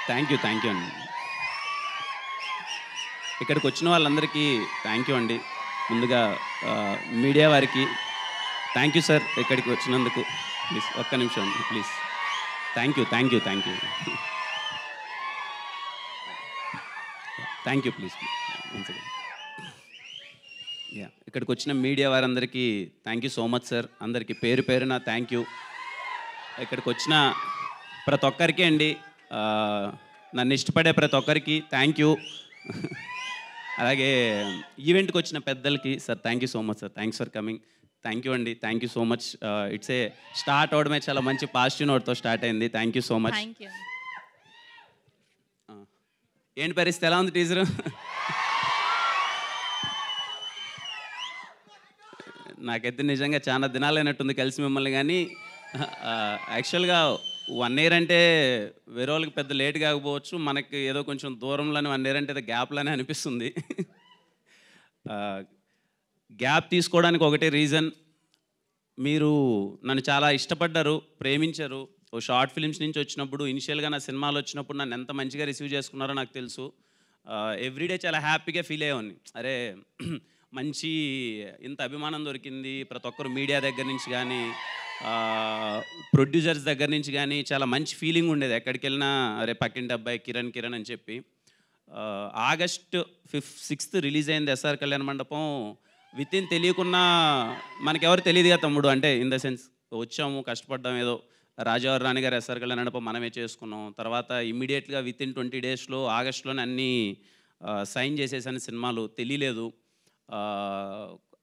Thank you అండి. ఇక్కడికి వచ్చిన వాళ్ళందరికీ థ్యాంక్ యూ అండి. ముందుగా మీడియా వారికి థ్యాంక్ యూ సార్, ఇక్కడికి వచ్చినందుకు. ప్లీజ్ ఒక్క నిమిషం అండి please. Thank you thank you please. Yeah, ఇక్కడికి వచ్చిన మీడియా వారందరికీ thank you so much sir. అందరికీ పేరు పేరున థ్యాంక్ యూ. ఇక్కడికి వచ్చిన ప్రతి ఒక్కరికి అండి, నన్ను ఇష్టపడే ప్రతి ఒక్కరికి థ్యాంక్ యూ. అలాగే ఈవెంట్కి వచ్చిన పెద్దలకి sir thank you so much sir. Thanks for coming. Thank you అండి, thank you so much. It's a start అవడమే చాలా మంచి పాజిటివ్ నోట్తో స్టార్ట్ అయింది. Thank you so much. ఏంటి పరిస్థితి, ఎలా ఉంది టీజరు? నాకైతే నిజంగా చాలా దినాలైనట్టుంది కలిసి మిమ్మల్ని. కానీ యాక్చువల్గా 1 year అంటే వేరే వాళ్ళకి పెద్ద లేట్ కాకపోవచ్చు, మనకి ఏదో కొంచెం దూరంలోనే 1 year అంటే గ్యాప్లోనే అనిపిస్తుంది. గ్యాప్ తీసుకోవడానికి ఒకటే రీజన్, మీరు నన్ను చాలా ఇష్టపడ్డారు, ప్రేమించారు. ఓ షార్ట్ ఫిల్మ్స్ నుంచి వచ్చినప్పుడు, ఇనిషియల్గా నా సినిమాలు వచ్చినప్పుడు నన్ను ఎంత మంచిగా రిసీవ్ చేసుకున్నారో నాకు తెలుసు. ఎవ్రీడే చాలా హ్యాపీగా ఫీల్ అయ్యేవాడిని. అరే మంచి ఇంత అభిమానం దొరికింది. ప్రతి ఒక్కరు మీడియా దగ్గర నుంచి కానీ, ప్రొడ్యూసర్స్ దగ్గర నుంచి కానీ చాలా మంచి ఫీలింగ్ ఉండేది. ఎక్కడికి వెళ్ళినా అరే పక్కింటి అబ్బాయి కిరణ్ అని చెప్పి. August 6th రిలీజ్ అయింది ఎస్ఆర్ కళ్యాణ మండపం. వితిన్ తెలియకున్నా, మనకెవరు తెలియదుగా తమ్ముడు, అంటే ఇన్ ద సెన్స్ వచ్చాము, కష్టపడ్డాం, ఏదో రాజావారి రాణి గారు ఎస్ఆర్ కళ్యాణ మండపం మనమే చేసుకున్నాం. తర్వాత ఇమ్మీడియట్గా వితిన్ 20 daysలో ఆగస్టులోనే అన్నీ సైన్ చేసేసాను. సినిమాలు తెలియలేదు,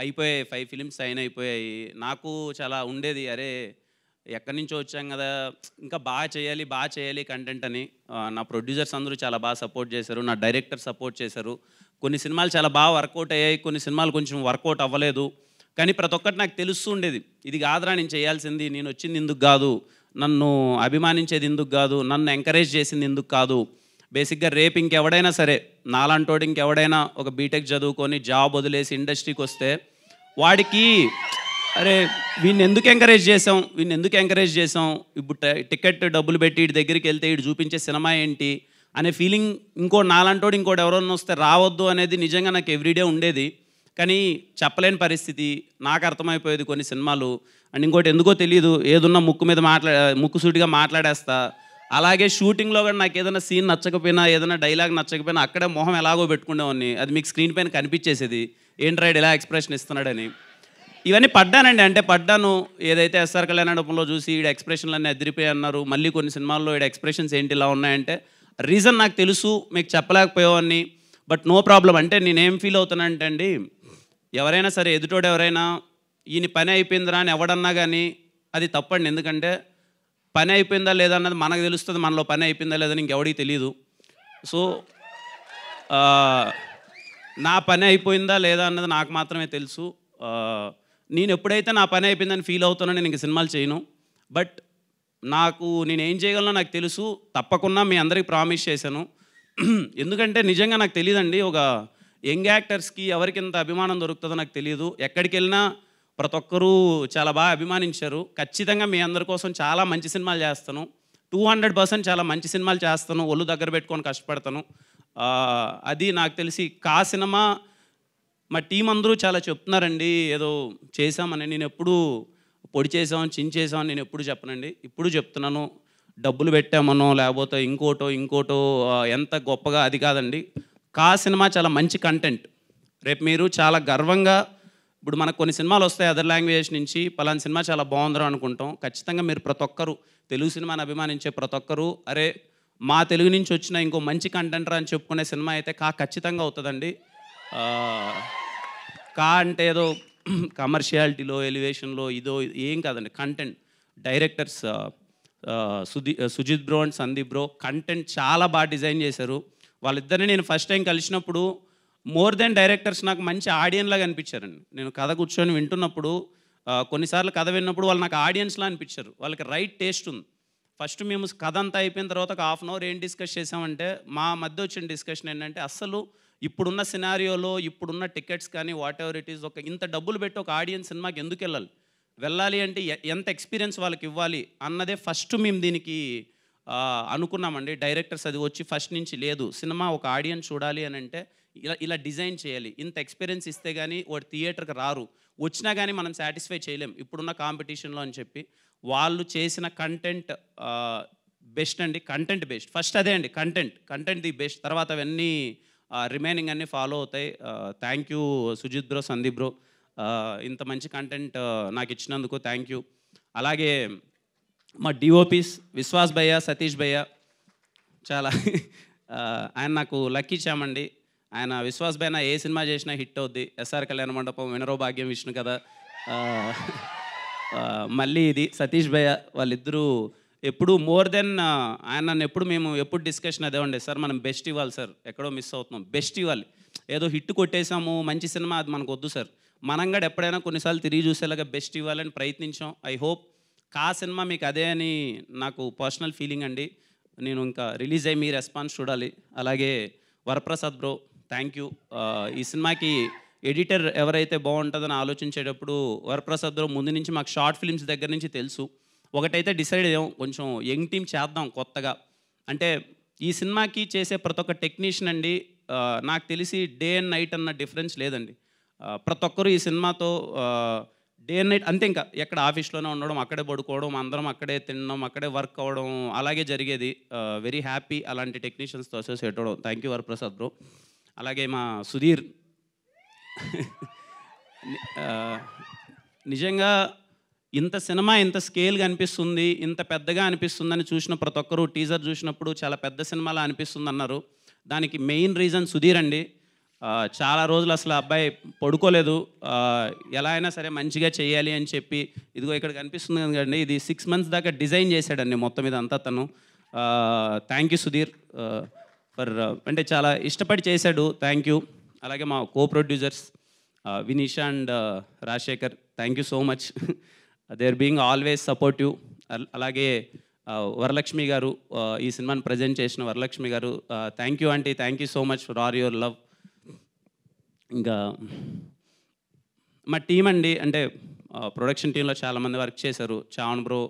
అయిపోయాయి. 5 films సైన్ అయిపోయాయి. నాకు చాలా ఉండేది, అరే ఎక్కడి నుంచో వచ్చాం కదా, ఇంకా బాగా చేయాలి కంటెంట్ అని. నా ప్రొడ్యూసర్స్ అందరూ చాలా బాగా సపోర్ట్ చేశారు, నా డైరెక్టర్ సపోర్ట్ చేశారు. కొన్ని సినిమాలు చాలా బాగా వర్కౌట్ అయ్యాయి, కొన్ని సినిమాలు కొంచెం వర్కౌట్ అవ్వలేదు. కానీ ప్రతి ఒక్కటి నాకు తెలుస్తూ ఉండేది, ఇది కాదురా నేను చేయాల్సింది, నేను వచ్చింది ఇందుకు కాదు, నన్ను అభిమానించేది ఇందుకు కాదు, నన్ను ఎంకరేజ్ చేసింది ఇందుకు కాదు. బేసిక్గా రేపు ఇంకెవడైనా సరే, నాలాంటోడు ఇంకెవడైనా ఒక బీటెక్ చదువుకొని జాబ్ వదిలేసి ఇండస్ట్రీకి వస్తే వాడికి అరే వీడిని ఎందుకు ఎంకరేజ్ చేసాం, ఇప్పుడు టికెట్ డబ్బులు పెట్టి వీడి దగ్గరికి వెళ్తే వీడు చూపించే సినిమా ఏంటి అనే ఫీలింగ్ నాలాంటోడు ఇంకోటి ఎవరైనా వస్తే రావద్దు అనేది నిజంగా నాకు ఎవ్రీడే ఉండేది. కానీ చెప్పలేని పరిస్థితి, నాకు అర్థమైపోయేది కొన్ని సినిమాలు. అండ్ ఇంకోటి ఎందుకో తెలియదు, ఏదున్నా ముక్కు సూటిగా మాట్లాడేస్తా. అలాగే షూటింగ్లో కూడా నాకు ఏదైనా సీన్ నచ్చకపోయినా, ఏదైనా డైలాగ్ నచ్చకపోయినా అక్కడే మొహం ఎలాగో పెట్టుకునేవాడిని. అది మీకు స్క్రీన్ పైన కనిపించేసేది, ఏంటి రైడ్ ఎలా ఎక్స్ప్రెషన్ ఇస్తున్నాడని. ఇవన్నీ పడ్డానండి, అంటే పడ్డాను. ఏదైతే ఎస్ఆర్ కళ్యాణ మండపంలో చూసి ఈడ ఎక్స్ప్రెషన్లన్నీ అదిరిపోయి అన్నారు, మళ్ళీ కొన్ని సినిమాల్లో ఈడ ఎక్స్ప్రెషన్స్ ఏంటి ఇలా ఉన్నాయంటే రీజన్ నాకు తెలుసు, మీకు చెప్పలేకపోయేవాడిని. But no problem. అంటే నేనేం ఫీల్ అవుతానంటే అండి, ఎవరైనా సరే ఎదుటోడు ఎవరైనా ఈయన పని అయిపోయిందిరా అని ఎవడన్నా కానీ అది తప్పండి. ఎందుకంటే పని అయిపోయిందా లేదా అన్నది మనకు తెలుస్తుంది, మనలో పని అయిపోయిందా లేదని ఇంకెవడికి తెలియదు. సో నా పని అయిపోయిందా లేదా అన్నది నాకు మాత్రమే తెలుసు. నేను ఎప్పుడైతే నా పని అయిపోయిందని ఫీల్ అవుతానో నేను ఇంక సినిమాలు చేయను. బట్ నేను ఏం చేయగలనో నాకు తెలుసు. తప్పకుండా మీ అందరికీ ప్రామిస్ చేశాను. ఎందుకంటే నిజంగా నాకు తెలియదండి, ఒక యంగ్ యాక్టర్స్కి ఎవరికి ఎంత అభిమానం దొరుకుతుందో నాకు తెలియదు. ఎక్కడికి వెళ్ళినా ప్రతి ఒక్కరూ చాలా బాగా అభిమానించారు. ఖచ్చితంగా మీ అందరి కోసం చాలా మంచి సినిమాలు చేస్తాను, 200% చాలా మంచి సినిమాలు చేస్తాను, ఒళ్ళు దగ్గర పెట్టుకొని కష్టపడతాను. అది నాకు తెలిసి సినిమా మా టీం అందరూ చాలా చెప్తున్నారండి ఏదో చేసామని. నేను ఎప్పుడు పొడి చేసాం చించేసామని నేను ఎప్పుడు చెప్పనండి, ఇప్పుడు చెప్తున్నాను. డబ్బులు పెట్టామనో లేకపోతే ఇంకోటో ఎంత గొప్పగా అది కాదండి. సినిమా చాలా మంచి కంటెంట్. రేపు మీరు చాలా గర్వంగా, ఇప్పుడు మనకు కొన్ని సినిమాలు వస్తాయి అదర్ లాంగ్వేజ్ నుంచి, పలానా సినిమా చాలా బాగుందరో అనుకుంటాం. ఖచ్చితంగా మీరు ప్రతి ఒక్కరు తెలుగు సినిమాని అభిమానించే ప్రతి ఒక్కరు అరే మా తెలుగు నుంచి వచ్చిన ఇంకో మంచి కంటెంటర్ అని చెప్పుకునే సినిమా అయితే ఖచ్చితంగా అవుతుందండి. అంటే ఏదో కమర్షియాలిటీలో ఎలివేషన్లో ఇదో ఏం కాదండి. Content directors Sujith bro and Sandeep bro content చాలా బాగా డిజైన్ చేశారు. వాళ్ళిద్దరిని నేను ఫస్ట్ టైం కలిసినప్పుడు మోర్ దెన్ డైరెక్టర్స్ నాకు మంచి ఆడియన్స్ లాగా అనిపించారండి. నేను కథ కూర్చొని వింటున్నప్పుడు, కొన్నిసార్లు కథ విన్నప్పుడు వాళ్ళు నాకు ఆడియన్స్లా అనిపించారు. వాళ్ళకి రైట్ టేస్ట్ ఉంది. ఫస్ట్ మేము కథ అంతా అయిపోయిన తర్వాత ఒక 1/2 hour ఏం డిస్కస్ చేసామంటే, మా మధ్య వచ్చిన డిస్కషన్ ఏంటంటే, అస్సలు ఇప్పుడున్న సినారియోలో ఇప్పుడున్న టికెట్స్ కానీ వాట్ ఎవర్ ఇట్ ఈస్, ఒక ఇంత డబ్బులు పెట్టి ఒక ఆడియన్స్ సినిమాకి ఎందుకు వెళ్ళాలి అంటే ఎంత ఎక్స్పీరియన్స్ వాళ్ళకి ఇవ్వాలి అన్నదే ఫస్ట్ మేము దీనికి అనుకున్నామండి. డైరెక్టర్స్ అది వచ్చి ఫస్ట్ నుంచి లేదు, సినిమా ఒక ఆడియన్స్ చూడాలి అని అంటే ఇలా ఇలా డిజైన్ చేయాలి, ఇంత ఎక్స్పీరియన్స్ ఇస్తే కానీ వాడు థియేటర్కి రారు, వచ్చినా కానీ మనం సాటిస్ఫై చేయలేం ఇప్పుడున్న కాంపిటీషన్లో అని చెప్పి వాళ్ళు చేసిన కంటెంట్ బెస్ట్ అండి. కంటెంట్ బెస్ట్ ఫస్ట్, అదే అండి, కంటెంట్ ది బెస్ట్. తర్వాత అవన్నీ రిమైనింగ్ అన్నీ ఫాలో అవుతాయి. Thank you Sujith bro, Sandeep bro, ఇంత మంచి కంటెంట్ నాకు ఇచ్చినందుకు థ్యాంక్ యూ. అలాగే మా డిఓపీస్ విశ్వాస్ భయ్య, సతీష్ భయ్య, చాలా ఆయన నాకు లక్కీ ఇచ్చామండి. ఆయన విశ్వాస్ భయ్య ఏ సినిమా చేసినా హిట్ అవుద్ది. ఎస్ఆర్ కళ్యాణ మండపం, వినరో భాగ్యం, విష్ణు కదా, మళ్ళీ ఇది సతీష్ భయ్య, వాళ్ళిద్దరూ ఎప్పుడు మోర్ దెన్ ఆయన నన్ను ఎప్పుడు డిస్కషన్ అదే ఉండే, సార్ మనం బెస్ట్ ఇవ్వాలి సార్, ఎక్కడో మిస్ అవుతున్నాం, బెస్ట్ ఇవ్వాలి, ఏదో హిట్ కొట్టేసాము మంచి సినిమా అది మనకు వద్దు సార్, మనం కూడా ఎప్పుడైనా కొన్నిసార్లు తిరిగి చూసేలాగా బెస్ట్ ఇవ్వాలని ప్రయత్నించాం. ఐ హోప్ కా సినిమా మీకు అదే అని నాకు పర్సనల్ ఫీలింగ్ అండి. నేను ఇంకా రిలీజ్ అయ్యి మీ రెస్పాన్స్ చూడాలి. అలాగే వరప్రసాద్ బ్రో, థ్యాంక్ యూ. ఈ సినిమాకి ఎడిటర్ ఎవరైతే బాగుంటుందని ఆలోచించేటప్పుడు వరప్రసాద్ బ్రో ముందు నుంచి మాకు షార్ట్ ఫిల్మ్స్ దగ్గర నుంచి తెలుసు. ఒకటైతే డిసైడ్ అయ్యాం, కొంచెం యంగ్ టీమ్ చేద్దాం కొత్తగా. అంటే ఈ సినిమాకి చేసే ప్రతి ఒక్క టెక్నీషియన్ అండి, నాకు తెలిసి డే అండ్ నైట్ అన్న డిఫరెన్స్ లేదండి. ప్రతి ఒక్కరు ఈ సినిమాతో డే అండ్ నైట్ అంతే, ఇంకా ఎక్కడ ఆఫీస్లోనే ఉండడం, అక్కడే పడుకోవడం, అందరం అక్కడే తినడం, అక్కడే వర్క్ అవ్వడం, అలాగే జరిగేది. వెరీ హ్యాపీ అలాంటి టెక్నీషియన్స్తో అసోసియేట్ అవ్వడం. Thank you Varaprasad bro. అలాగే మా సుధీర్, నిజంగా ఇంత సినిమా ఇంత స్కేల్గా అనిపిస్తుంది, ఇంత పెద్దగా అనిపిస్తుందని చూసిన ప్రతి ఒక్కరు టీజర్ చూసినప్పుడు చాలా పెద్ద సినిమాలా అనిపిస్తుంది అన్నారు. దానికి మెయిన్ రీజన్ సుధీర్ అండి. చాలా రోజులు అసలు అబ్బాయి పడుకోలేదు, ఎలా అయినా సరే మంచిగా చేయాలి అని చెప్పి, ఇదిగో ఇక్కడ కనిపిస్తుంది కదండి, ఇది 6 months దాకా డిజైన్ చేశాడండి మొత్తం మీద అంతా తను. థ్యాంక్ యూ సుధీర్ ఫర్, అంటే చాలా ఇష్టపడి చేశాడు, థ్యాంక్ యూ. అలాగే మా co producers Vineesha and Rajasekhar, thank you so much, they are being always supportive. అలాగే వరలక్ష్మి గారు, ఈ సినిమాని ప్రజెంట్ చేసిన Varalakshmi garu, thank you aunty, thank you so much for all your love. ఇంకా మా టీం అండి, అంటే ప్రొడక్షన్ టీంలో చాలామంది వర్క్ చేశారు. చావన్ బ్రో,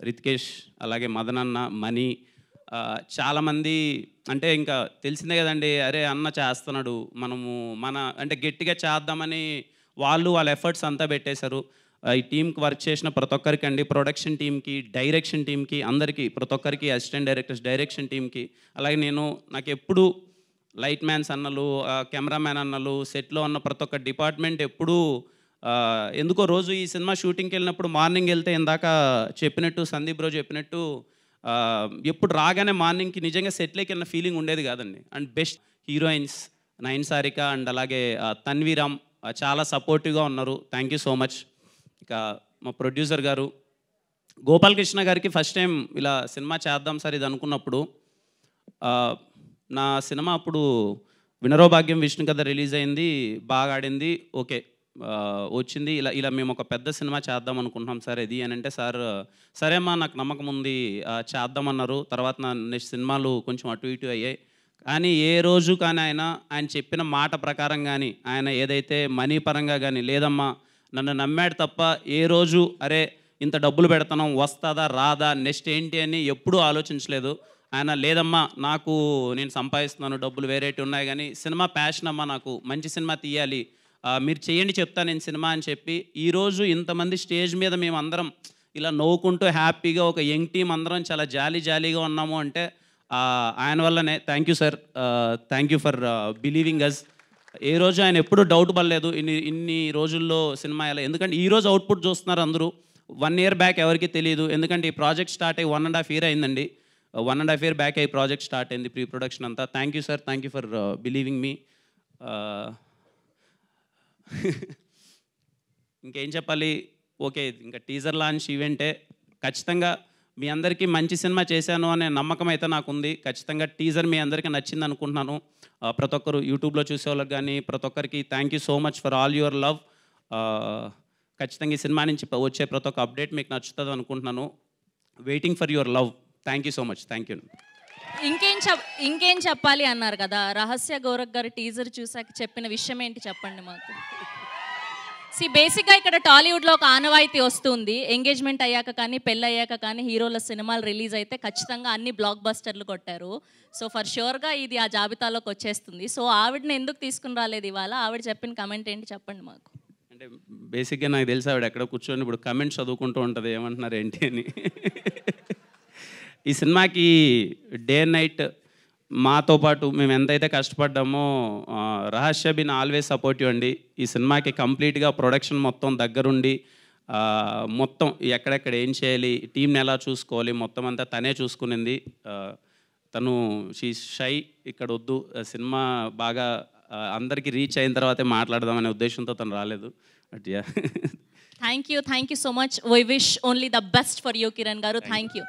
రితికేష్, అలాగే మదనన్న, మనీ, చాలామంది. అంటే ఇంకా తెలిసిందే కదండి, అరే అన్న చేస్తున్నాడు, మన అంటే గట్టిగా చేద్దామని వాళ్ళ ఎఫర్ట్స్ అంతా పెట్టేశారు. ఈ టీంకి వర్క్ చేసిన ప్రతి ఒక్కరికి అండి, ప్రొడక్షన్ టీంకి, డైరెక్షన్ టీంకి, అందరికీ, ప్రతి ఒక్కరికి, అసిస్టెంట్ డైరెక్టర్స్, డైరెక్షన్ టీంకి. అలాగే నాకు ఎప్పుడు లైట్ మ్యాన్స్ అన్నలు, కెమెరామ్యాన్ అన్నలు, సెట్లో ఉన్న ప్రతి ఒక్క డిపార్ట్మెంట్ ఎప్పుడూ ఎందుకో రోజు ఈ సినిమా షూటింగ్కి వెళ్ళినప్పుడు మార్నింగ్ వెళ్తే ఇందాక చెప్పినట్టు సందీప్ బ్రో చెప్పినట్టు ఎప్పుడు రాగానే మార్నింగ్కి నిజంగా సెట్లోకి వెళ్ళిన ఫీలింగ్ ఉండేది కాదండి. And best heroines Nayan Sarika and అలాగే తన్వీరామ్ చాలా సపోర్టివ్గా ఉన్నారు, థ్యాంక్ యూ సో మచ్. ఇక మా ప్రొడ్యూసర్ గారు గోపాలకృష్ణ గారికి ఫస్ట్ టైం ఇలా సినిమా చేద్దాం సార్ ఇది అనుకున్నప్పుడు, నా సినిమా అప్పుడు వినరో భాగ్యం, విష్ణు కథ రిలీజ్ అయింది, బాగా ఆడింది, ఓకే వచ్చింది, ఇలా మేము ఒక పెద్ద సినిమా చేద్దాం అనుకుంటున్నాం సార్ ఇది అని అంటే, సార్ సరే అమ్మా నాకు నమ్మకం ఉంది చేద్దామన్నారు. తర్వాత నా నెక్స్ట్ సినిమాలు కొంచెం అటు ఇటు అయ్యాయి, కానీ ఏ రోజు కానీ ఆయన చెప్పిన మాట ప్రకారం కానీ, ఆయన ఏదైతే మనీ పరంగా కానీ, లేదమ్మా నన్ను నమ్మాడు తప్ప ఏ రోజు అరే ఇంత డబ్బులు పెడతాను వస్తుందా రాదా నెక్స్ట్ ఏంటి అని ఎప్పుడూ ఆలోచించలేదు. ఆయన లేదమ్మా నేను సంపాదిస్తున్నాను డబ్బులు వేరేటి ఉన్నాయి కానీ సినిమా ప్యాషన్ అమ్మా, నాకు మంచి సినిమా తీయాలి, మీరు చేయండి చెప్తాను నేను సినిమా అని చెప్పి, ఈరోజు ఇంతమంది స్టేజ్ మీద మేము అందరం ఇలా నవ్వుకుంటూ హ్యాపీగా ఒక యంగ్ టీం అందరం చాలా జాలీగా ఉన్నాము అంటే ఆయన వల్లనే. Thank you sir, thank you for believing us. ఏ రోజు ఆయన ఎప్పుడూ డౌట్ పడలేదు ఇన్ని రోజుల్లో సినిమా ఎలా, ఎందుకంటే ఈరోజు అవుట్పుట్ చూస్తున్నారు అందరూ, 1 year బ్యాక్ ఎవరికి తెలియదు, ఎందుకంటే ఈ ప్రాజెక్ట్ స్టార్ట్ అయ్యి 1.5 year అయిందండి. 1.5 year బ్యాక్ అయ్యి ప్రాజెక్ట్ స్టార్ట్ అయింది, ప్రీ ప్రొడక్షన్ అంతా. Thank you sir, thank you for believing మీ. ఇంకేం చెప్పాలి, ఓకే ఇంకా టీజర్ లాంచ్ ఈవెంటే, ఖచ్చితంగా మీ అందరికీ మంచి సినిమా చేశాను అనే నమ్మకం అయితే నాకుంది. ఖచ్చితంగా టీజర్ మీ అందరికీ నచ్చింది అనుకుంటున్నాను. ప్రతి ఒక్కరు యూట్యూబ్లో చూసేవాళ్ళకి కానీ ప్రతి ఒక్కరికి thank you so much for all your love. ఖచ్చితంగా ఈ సినిమా నుంచి వచ్చే ప్రతి ఒక్క అప్డేట్ మీకు నచ్చుతుంది అనుకుంటున్నాను. Waiting for your love. Thank you so much, thank you. ఇంకేం చెప్పాలి అన్నారు కదా, రహస్య గోరఖ్ గారు టీజర్ చూసాక చెప్పిన విషయం ఏంటి చెప్పండి మాకు. బేసిక్గా ఇక్కడ టాలీవుడ్లో ఒక ఆనవాయితీ వస్తుంది. ఎంగేజ్మెంట్ అయ్యాక కానీ పెళ్ళి అయ్యాక కానీ హీరోల సినిమాలు రిలీజ్ అయితే ఖచ్చితంగా అన్ని బ్లాక్ బస్టర్లు కొట్టారు. సో ఫర్ ష్యూర్గా ఇది ఆ జాబితాలోకి వచ్చేస్తుంది. సో ఆవిడని ఎందుకు తీసుకుని రాలేదు ఇవాళ? ఆవిడ చెప్పిన కమెంట్ ఏంటి చెప్పండి మాకు. అంటే బేసిక్గా నాకు తెలిసి ఆవిడ ఎక్కడ కూర్చొని ఇప్పుడు కమెంట్స్ చదువుకుంటూ ఉంటుంది ఏమంటున్నారు ఏంటి అని. ఈ సినిమాకి డే అండ్ నైట్ మాతో పాటు మేము ఎంతైతే కష్టపడ్డామో రహస్య బిన్ ఆల్వేస్ సపోర్టివ్ అండి. ఈ సినిమాకి కంప్లీట్గా ప్రొడక్షన్ మొత్తం దగ్గరుండి మొత్తం ఎక్కడెక్కడ ఏం చేయాలి, టీంని ఎలా చూసుకోవాలి మొత్తం అంతా తనే చూసుకునింది. తను షై ఇక్కడ వద్దు, సినిమా బాగా అందరికీ రీచ్ అయిన తర్వాతే మాట్లాడదామనే ఉద్దేశంతో తను రాలేదు. But yeah thank you so much. We wish only the best for you Kiran garu. Thank you.